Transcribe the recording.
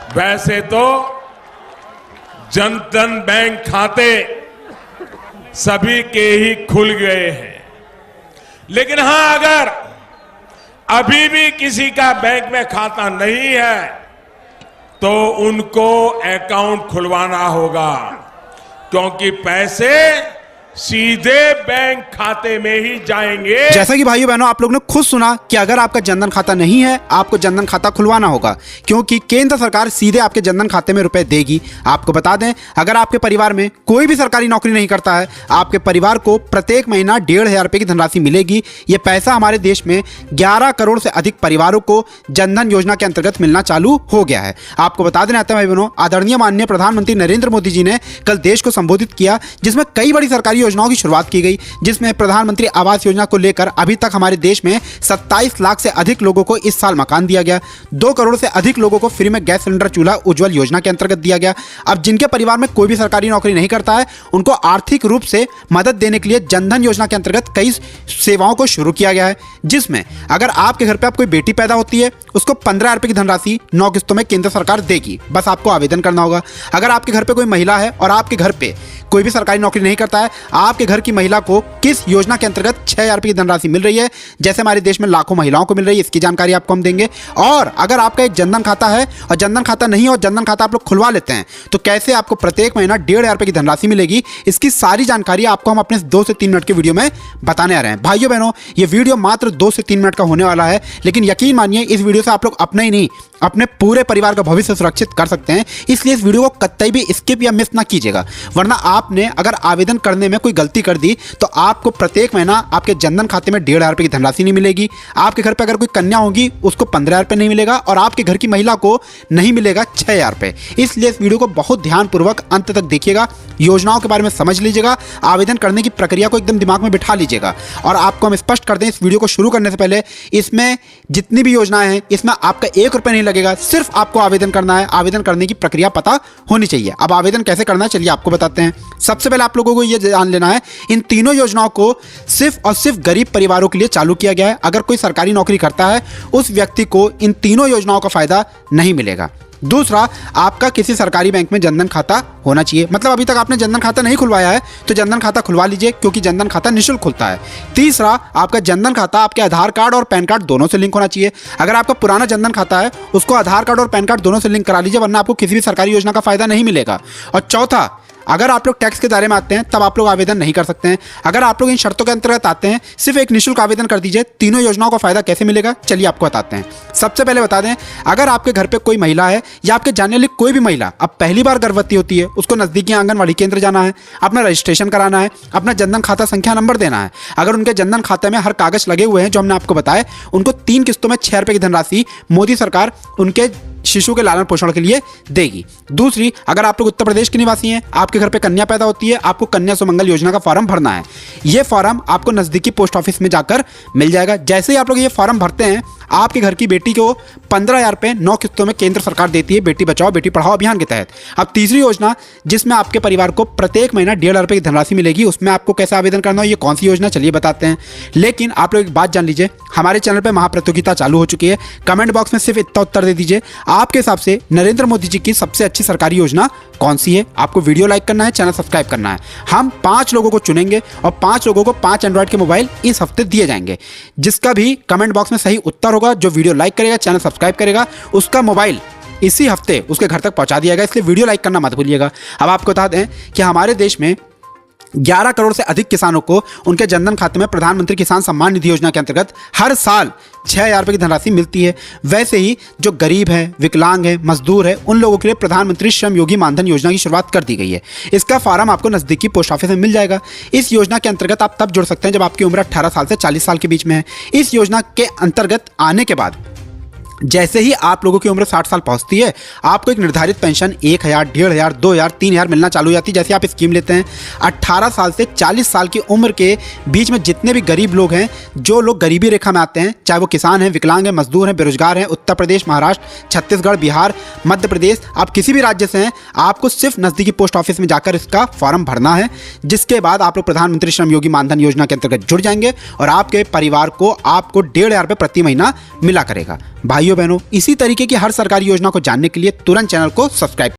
वैसे तो जनधन बैंक खाते सभी के ही खुल गए हैं, लेकिन हां, अगर अभी भी किसी का बैंक में खाता नहीं है तो उनको अकाउंट खुलवाना होगा, क्योंकि पैसे सीधे बैंक खाते में ही जाएंगे। जैसा कि भाइयों बहनों आप लोग ने खुद सुना कि अगर आपका जनधन खाता नहीं है, आपको जनधन खाता खुलवाना होगा, क्योंकि केंद्र सरकार सीधे आपके जनधन खाते में रुपए देगी। आपको बता दें, अगर आपके परिवार में कोई भी सरकारी नौकरी नहीं करता है, आपके परिवार को प्रत्येक महीना 1,500 रुपए की धनराशि मिलेगी। ये पैसा हमारे देश में 11 करोड़ से अधिक परिवारों को जनधन योजना के अंतर्गत मिलना चालू हो गया है। आपको बता देना भाई बहनों, आदरणीय माननीय प्रधानमंत्री नरेंद्र मोदी जी ने कल देश को संबोधित किया, जिसमें कई बड़ी सरकारी योजनाओं की शुरुआत की गई, जिसमें प्रधानमंत्री आवास योजना को लेकर अभी तक हमारे देश में 27 लाख से अधिक लोगों को इस साल मकान दिया गया। 2 करोड़ से अधिक लोगों को फ्री में गैस सिलेंडर चूल्हा उज्जवल योजना के अंतर्गत दिया गया। अब जिनके परिवार में कोई भी सरकारी नौकरी नहीं करता है, उनको आर्थिक रूप से मदद देने के लिए जनधन योजना के अंतर्गत कई सेवाओं को शुरू किया गया है, जिसमें अगर आपके घर पे आप कोई बेटी पैदा होती है, उसको 15,000 रुपए की धनराशि 9 किस्तों में केंद्र सरकार देगी। बस आपको आवेदन करना होगा। अगर आपके घर पे कोई महिला है और आपके घर पे कोई भी सरकारी नौकरी नहीं करता है, आपके घर की महिला को किस योजना के अंतर्गत 6,000 रुपए की धनराशि मिल रही है, जैसे हमारे देश में लाखों महिलाओं को मिल रही है, इसकी जानकारी आपको हम देंगे। और अगर आपका एक जनधन खाता है और जनधन खाता नहीं है और जनधन खाता आप लोग खुलवा लेते हैं, तो कैसे आपको प्रत्येक महीना 1,500 रुपए की धनराशि मिलेगी, इसकी सारी जानकारी आपको हम अपने 2 से 3 मिनट के वीडियो में बताने आ रहे हैं। भाइयों बहनों, ये वीडियो मात्र 2 से 3 मिनट का होने वाला है, लेकिन यकीन मानिए इस वीडियो से आप लोग अपना ही नहीं, अपने पूरे परिवार का भविष्य सुरक्षित कर सकते हैं। इसलिए इस वीडियो को कतई भी स्किप या मिस ना कीजिएगा, वरना आपने अगर आवेदन करने में कोई गलती कर दी तो आपको प्रत्येक महीना आपके जनधन खाते में 1,500 रुपए की धनराशि नहीं मिलेगी। आपके घर पे अगर कोई कन्या होगी, उसको 15,000 रुपए नहीं मिलेगा, और आपके घर की महिला को नहीं मिलेगा 6,000 रुपए। इसलिए इस वीडियो को बहुत ध्यानपूर्वक अंत तक देखिएगा, योजनाओं के बारे में समझ लीजिएगा, आवेदन करने की प्रक्रिया को एकदम दिमाग में बिठा लीजिएगा। और आपको हम स्पष्ट कर दें, इस वीडियो को शुरू करने से पहले, इसमें जितनी भी योजनाएं हैं, इसमें आपका 1 रुपए नहीं लगेगा, सिर्फ आपको आवेदन करना है। आवेदन करने की प्रक्रिया पता होनी चाहिए। अब आवेदन कैसे करना है, चलिए आपको बताते हैं। सबसे पहले आप लोगों को यह जान लेना है, इन तीनों योजनाओं को सिर्फ और सिर्फ गरीब परिवारों के लिए चालू किया गया है। अगर कोई सरकारी नौकरी करता है, उस व्यक्ति को इन तीनों योजनाओं का फायदा नहीं मिलेगा। दूसरा, आपका किसी सरकारी बैंक में जनधन खाता होना चाहिए। मतलब अभी तक आपने जनधन खाता नहीं खुलवाया है तो जनधन खाता खुलवा लीजिए, क्योंकि जनधन खाता निःशुल्क खुलता है। तीसरा, आपका जनधन खाता आपके आधार कार्ड और पैन कार्ड दोनों से लिंक होना चाहिए। अगर आपका पुराना जनधन खाता है, उसको आधार कार्ड और पैन कार्ड दोनों से लिंक करा लीजिए, वरना आपको किसी भी सरकारी योजना का फायदा नहीं मिलेगा। और चौथा, अगर आप लोग टैक्स के दायरे में आते हैं, तब आप लोग आवेदन नहीं कर सकते हैं। अगर आप लोग इन शर्तों के अंतर्गत आते हैं, सिर्फ एक निःशुल्क आवेदन कर दीजिए। तीनों योजनाओं का फायदा कैसे मिलेगा, चलिए आपको बताते हैं। सबसे पहले बता दें, अगर आपके घर पे कोई महिला है या आपके जानने वाली कोई भी महिला अब पहली बार गर्भवती होती है, उसको नजदीकी आंगनवाड़ी केंद्र जाना है, अपना रजिस्ट्रेशन कराना है, अपना जनधन खाता संख्या नंबर देना है। अगर उनके जनधन खाते में हर कागज लगे हुए हैं जो हमने आपको बताए, उनको 3 किस्तों में 6,000 रुपए की धनराशि मोदी सरकार उनके शिशु के लालन पोषण के लिए देगी। दूसरी, अगर आप लोग उत्तर प्रदेश के निवासी हैं, आपके घर पे कन्या पैदा होती है, आपको कन्या सुमंगल योजना का फॉर्म भरना है। यह फॉर्म आपको नजदीकी पोस्ट ऑफिस में जाकर मिल जाएगा। जैसे ही आप लोग ये फॉर्म भरते हैं, आपके घर की बेटी को 15,000 रुपए 9 किस्तों में केंद्र सरकार देती है, बेटी बचाओ बेटी पढ़ाओ अभियान के तहत। अब तीसरी योजना, जिसमें आपके परिवार को प्रत्येक महीना 1,500 रुपए की धनराशि मिलेगी, उसमें आपको कैसे आवेदन करना हो, ये कौन सी योजना, चलिए बताते हैं। लेकिन आप लोग एक बात जान लीजिए, हमारे चैनल पर महाप्रतियोगिता चालू हो चुकी है। कमेंट बॉक्स में सिर्फ इतना उत्तर दे दीजिए, आपके हिसाब से नरेंद्र मोदी जी की सबसे अच्छी सरकारी योजना कौन सी है। आपको वीडियो लाइक करना है, चैनल सब्सक्राइब करना है। हम 5 लोगों को चुनेंगे और 5 लोगों को 5 एंड्रॉइड के मोबाइल इस हफ्ते दिए जाएंगे। जिसका भी कमेंट बॉक्स में सही उत्तर होगा, जो वीडियो लाइक करेगा, चैनल सब्सक्राइब करेगा, उसका मोबाइल इसी हफ्ते उसके घर तक पहुंचा दिया जाएगा। इसलिए वीडियो लाइक करना मत भूलिएगा। अब आपको बता दें कि हमारे देश में 11 करोड़ से अधिक किसानों को उनके जनधन खाते में प्रधानमंत्री किसान सम्मान निधि योजना के अंतर्गत हर साल 6,000 रुपए की धनराशि मिलती है। वैसे ही जो गरीब है, विकलांग है, मजदूर है, उन लोगों के लिए प्रधानमंत्री श्रम योगी मानधन योजना की शुरुआत कर दी गई है। इसका फॉर्म आपको नजदीकी पोस्ट ऑफिस में मिल जाएगा। इस योजना के अंतर्गत आप तब जुड़ सकते हैं जब आपकी उम्र 18 साल से 40 साल के बीच में है। इस योजना के अंतर्गत आने के बाद जैसे ही आप लोगों की उम्र 60 साल पहुंचती है, आपको एक निर्धारित पेंशन 1,000, 1,500, 2,000, 3,000 मिलना चालू हो जाती है। जैसे आप स्कीम लेते हैं, 18 साल से 40 साल की उम्र के बीच में जितने भी गरीब लोग हैं, जो लोग गरीबी रेखा में आते हैं, चाहे वो किसान हैं, विकलांग हैं, मजदूर हैं, बेरोजगार हैं, उत्तर प्रदेश, महाराष्ट्र, छत्तीसगढ़, बिहार, मध्य प्रदेश, आप किसी भी राज्य से हैं, आपको सिर्फ नजदीकी पोस्ट ऑफिस में जाकर इसका फॉर्म भरना है। जिसके बाद आप लोग प्रधानमंत्री श्रम योगी मानधन योजना के अंतर्गत जुड़ जाएंगे और आपके परिवार को आपको 1,500 रुपये प्रति महीना मिला करेगा। भाइयों भाइयों बहनों, इसी तरीके की हर सरकारी योजना को जानने के लिए तुरंत चैनल को सब्सक्राइब